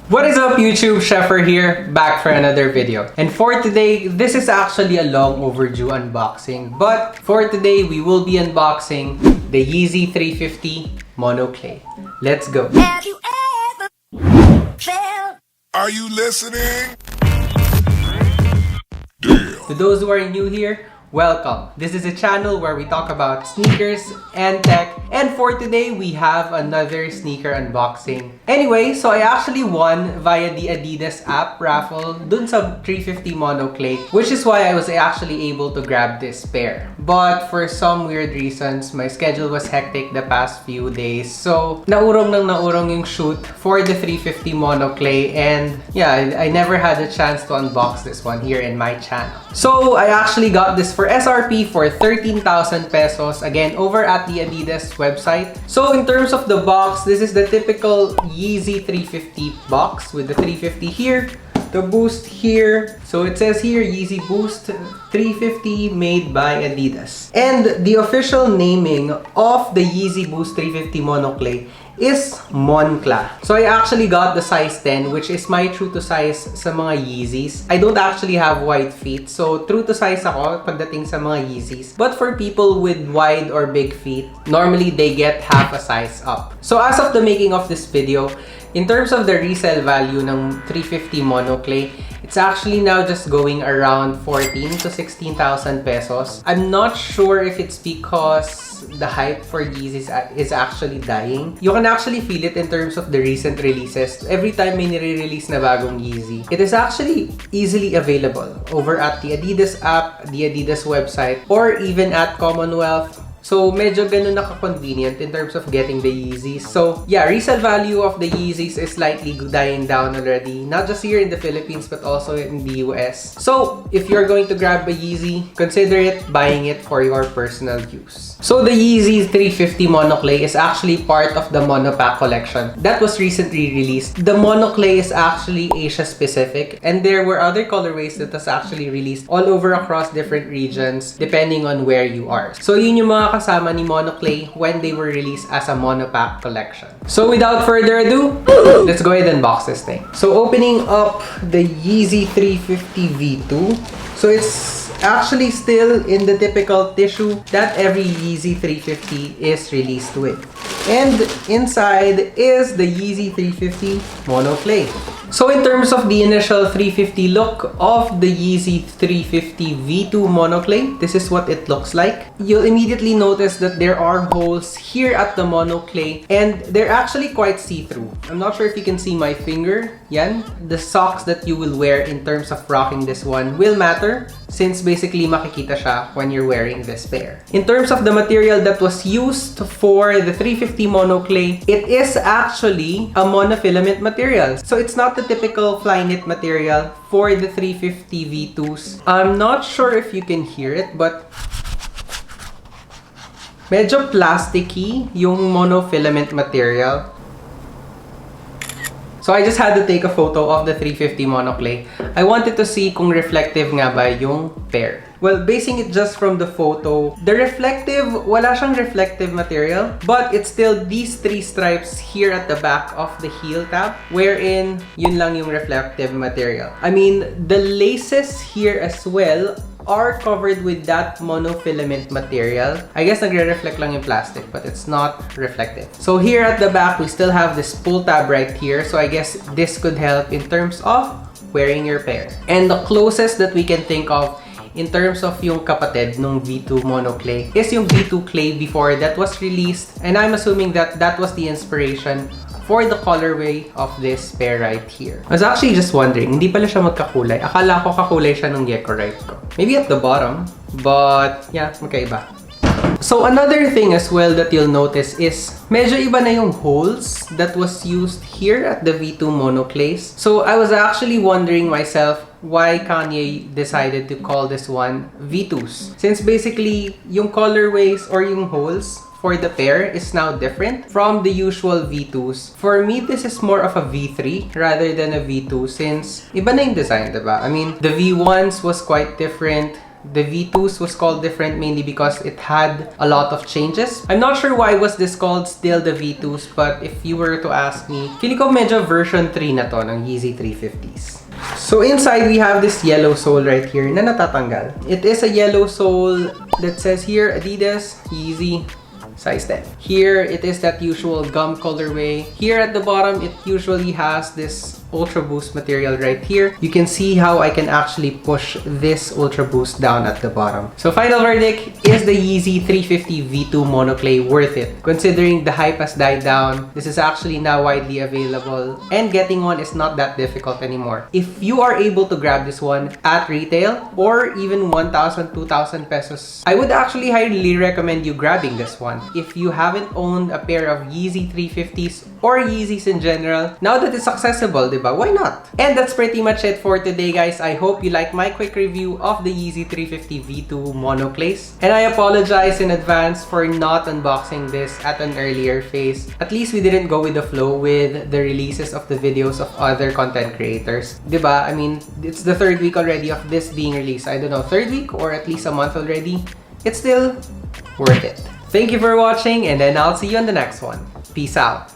What is up YouTube, Sheffer here, back for another video. And for today, this is actually a long overdue unboxing. But for today, we will be unboxing the Yeezy 350 Mono Clay. Let's go. Have you ever felt? Are you listening? To those who are new here, welcome. This is a channel where we talk about sneakers and tech. And for today, we have another sneaker unboxing. Anyway, so I actually won via the Adidas app raffle dun sa 350 Mono Clay, which is why I was actually able to grab this pair. But for some weird reasons, my schedule was hectic the past few days. So, naurong yung shoot for the 350 Mono Clay. And yeah, I never had a chance to unbox this one here in my channel. So, I actually got this for SRP for 13,000 pesos. Again, over at the Adidas website. So, in terms of the box, this is the typical Yeezy 350 box with the 350 here, the Boost here. So it says here Yeezy Boost 350 made by Adidas. And the official naming of the Yeezy Boost 350 Mono Clay is Moncla. So I actually got the size 10, which is my true to size sa mga Yeezys. I don't actually have wide feet, so true to size ako pagdating sa mga Yeezys. But for people with wide or big feet, normally they get half a size up. So as of the making of this video, in terms of the resale value ng 350 Mono Clay, it's actually now just going around 14 to 16,000 pesos. I'm not sure if it's because the hype for Yeezys is actually dying. You can actually feel it in terms of the recent releases. Every time may nire-release na bagong Yeezy, it is actually easily available over at the Adidas app, the Adidas website, or even at Commonwealth. So, medyo ganun naka-convenient in terms of getting the Yeezys. So, yeah, resale value of the Yeezys is slightly dying down already. Not just here in the Philippines, but also in the US. So, if you're going to grab a Yeezy, consider it buying it for your personal use. So, the Yeezy 350 Mono Clay is actually part of the Monopack collection that was recently released. The Mono Clay is actually Asia-specific, and there were other colorways that was actually released all over across different regions depending on where you are. So, yun yung mga kasama ni Mono Clay when they were released as a Monopack collection. So without further ado, let's go ahead and box this thing. So opening up the Yeezy 350 V2. So it's actually still in the typical tissue that every Yeezy 350 is released with. And inside is the Yeezy 350 Mono Clay. So in terms of the initial 350 look of the Yeezy 350 V2 Mono Clay, this is what it looks like. You'll immediately notice that there are holes here at the Mono Clay, and they're actually quite see-through. I'm not sure if you can see my finger. Yan. The socks that you will wear in terms of rocking this one will matter, since basically makikita siya when you're wearing this pair. In terms of the material that was used for the 350 Mono Clay, it is actually a monofilament material. So it's not the typical fly knit material for the 350 V2s. I'm not sure if you can hear it, but medyo plasticky yung monofilament material. So I just had to take a photo of the 350 Mono Clay. I wanted to see kung reflective nga ba yung pair. Well, basing it just from the photo, the reflective, wala siyang reflective material, but it's still these three stripes here at the back of the heel tab, wherein yun lang yung reflective material. I mean, the laces here as well are covered with that monofilament material. I guess nagre-reflect lang yung plastic, but it's not reflective. So here at the back, we still have this pull tab right here. So I guess this could help in terms of wearing your pair. And the closest that we can think of in terms of yung kapatid nung V2 Mono Clay is yung V2 Clay before that was released. And I'm assuming that that was the inspiration for the colorway of this pair right here. I was actually just wondering, hindi pala siya magkakulay. Akala ko kakulay siya nung Gecko right ko. Maybe at the bottom, but yeah, magkaiba. So another thing as well that you'll notice is medyo iba na yung holes that was used here at the V2 Mono Clays. So I was actually wondering myself why Kanye decided to call this one V2s. Since basically yung colorways or yung holes for the pair is now different from the usual V2s. For me, this is more of a V3 rather than a V2 since iba na yung design, diba? I mean, the V1s was quite different. The V2s was called different mainly because it had a lot of changes. I'm not sure why was this called still the V2s, but if you were to ask me, feeling ko medyo version 3 na to ng Yeezy 350s. So inside, we have this yellow sole right here na natatanggal. It is a yellow sole that says here, Adidas, Yeezy, size 10. Here, it is that usual gum colorway. Here at the bottom, it usually has this Ultra Boost material right here. You can see how I can actually push this Ultra Boost down at the bottom. So final verdict, is the Yeezy 350 V2 monoclay worth it? Considering the hype has died down, this is actually now widely available and getting one is not that difficult anymore. If you are able to grab this one at retail or even 1,000, 2,000 pesos, I would actually highly recommend you grabbing this one. If you haven't owned a pair of Yeezy 350s or Yeezys in general, now that it's accessible, diba? Why not? And that's pretty much it for today, guys. I hope you like my quick review of the Yeezy 350 V2 monoclays. And I apologize in advance for not unboxing this at an earlier phase. At least we didn't go with the flow with the releases of the videos of other content creators. Diba? I mean, it's the 3rd week already of this being released. I don't know, 3rd week or at least a month already. It's still worth it. Thank you for watching, and then I'll see you on the next one. Peace out.